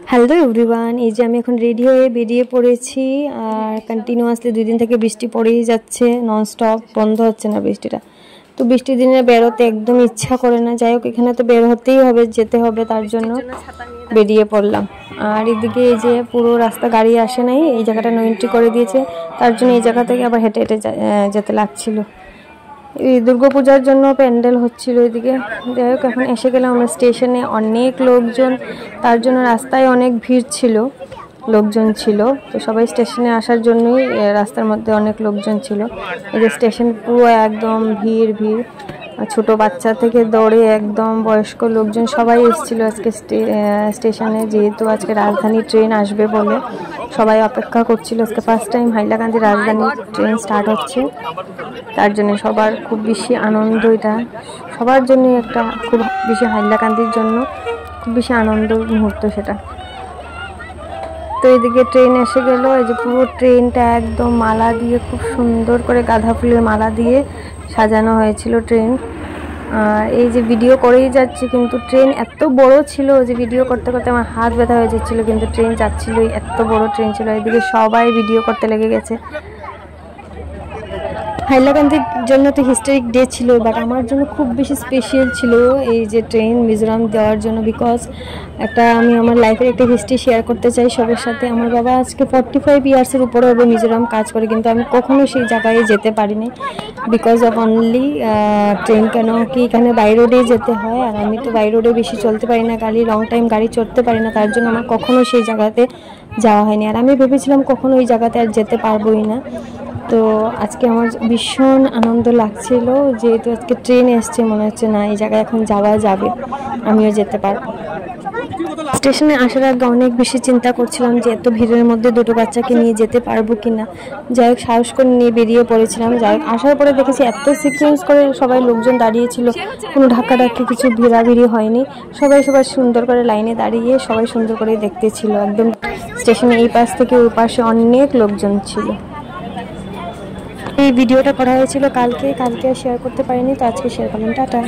Hello everyone, এই যে আমি এখন রেডি হয়ে বেরিয়ে পড়েছি। আর কন্টিনিউয়াসলি 2 দিন থেকে বৃষ্টি পড়েই যাচ্ছে, ননস্টপ, বন্ধ হচ্ছে না বৃষ্টিটা। তো বৃষ্টির দিনে বেরোতে একদম ইচ্ছা করে না। যাই হোক, এখানে তো বের হতেই হবে, যেতে হবে, তার জন্য বেরিয়ে পড়লাম। আর এদিকে এই যে পুরো রাস্তা গাড়ি আসে নাই, এই জায়গাটা নো এন্ট্রি করে দিয়েছে, তার জন্য এই জায়গা থেকে আবার হেঁটে হেঁটে যেতে লাগছিল। এই দুর্গাপূজার জন্য প্যান্ডেল হচ্ছিল এদিকে। যাই হোক, এখন এসে গেলাম আমরা স্টেশনে। অনেক লোকজন, তার জন্য রাস্তায় অনেক ভিড় ছিল, লোকজন ছিল। তো সবাই স্টেশনে আসার জন্যই রাস্তার মধ্যে অনেক লোকজন ছিল। এই যে স্টেশন পুরো একদম ভিড় ভিড়, ছোট বাচ্চা থেকে দৌড়ে একদম বয়স্ক লোকজন সবাই এসেছিল আজকে স্টেশনে, যেহেতু আজকে রাজধানী ট্রেন আসবে বলে সবাই অপেক্ষা করছিল। আজকে ফার্স্ট টাইম হাইলাকান্দি রাজধানী ট্রেন স্টার্ট হচ্ছে, তার জন্য সবার খুব বেশি আনন্দ। এটা সবার জন্য একটা খুব বেশি, হাইলাকান্দির জন্য খুব বেশি আনন্দ মুহূর্ত সেটা। তো এদিকে ট্রেন এসে গেল। এই যে পুরো ট্রেনটা একদম মালা দিয়ে, খুব সুন্দর করে গাঁদা ফুলের মালা দিয়ে সাজানো হয়েছিল ট্রেন। এই যে ভিডিও করেই যাচ্ছি, কিন্তু ট্রেন এত বড় ছিল যে ভিডিও করতে করতে আমার হাত ব্যথা হয়ে যাচ্ছিল, কিন্তু ট্রেন যাচ্ছিলই, এত বড় ট্রেন ছিল। এদিকে সবাই ভিডিও করতে লেগে গেছে। হাইলাকান্দির জন্য তো হিস্টোরিক ডে ছিল, বাট আমার জন্য খুব বেশি স্পেশাল ছিল এই যে ট্রেন মিজোরাম দেওয়ার জন্য। বিকজ আমি আমার লাইফের একটা হিস্ট্রি শেয়ার করতে চাই সবার সাথে। আমার বাবা আজকে 45 ইয়ার্সের উপরে হবে মিজোরাম কাজ করে, কিন্তু আমি কখনো সেই জায়গায় যেতে পারিনি বিকজ অফ অনলি ট্রেন। কেন কি এখানে বাই রোডেই যেতে হয়, আর আমি তো বাই রোডে বেশি চলতে পারি না, লং টাইম গাড়ি চড়তে পারি না, তার জন্য আমার কখনো সেই জায়গাতে যাওয়া হয়নি। আর আমি ভেবেছিলাম কখনো ওই জায়গাতে আর যেতে পারবোই না। তো আজকে আমার ভীষণ আনন্দ লাগছিল, যেহেতু আজকে ট্রেন এসছে, মনে হচ্ছে না এই জায়গায় এখন যাওয়া যাবে, আমিও যেতে পারবো। স্টেশনে আসার আগে অনেক বেশি চিন্তা করছিলাম যে এত ভিড়ের মধ্যে দুটো বাচ্চাকে নিয়ে যেতে পারবো কিনা। যাই হোক, সাহস করে নিয়ে বেরিয়ে পড়েছিলাম। যাই হোক, আসার পরে দেখেছি এত সিকোয়েন্স করে সবাই লোকজন দাঁড়িয়েছিল, কোনো ধাক্কাধাক্কি কিছু ভিড়াভিড়ি হয়নি। সবাই সুন্দর করে লাইনে দাঁড়িয়ে সবাই সুন্দর করে দেখতেছিল। একদম স্টেশনে এই পাশ থেকে ওই পাশে অনেক লোকজন ছিল। এই ভিডিওটা করা হয়েছিল কালকে শেয়ার করতে পারিনি, তো আজকে শেয়ার করলাম। টাটা।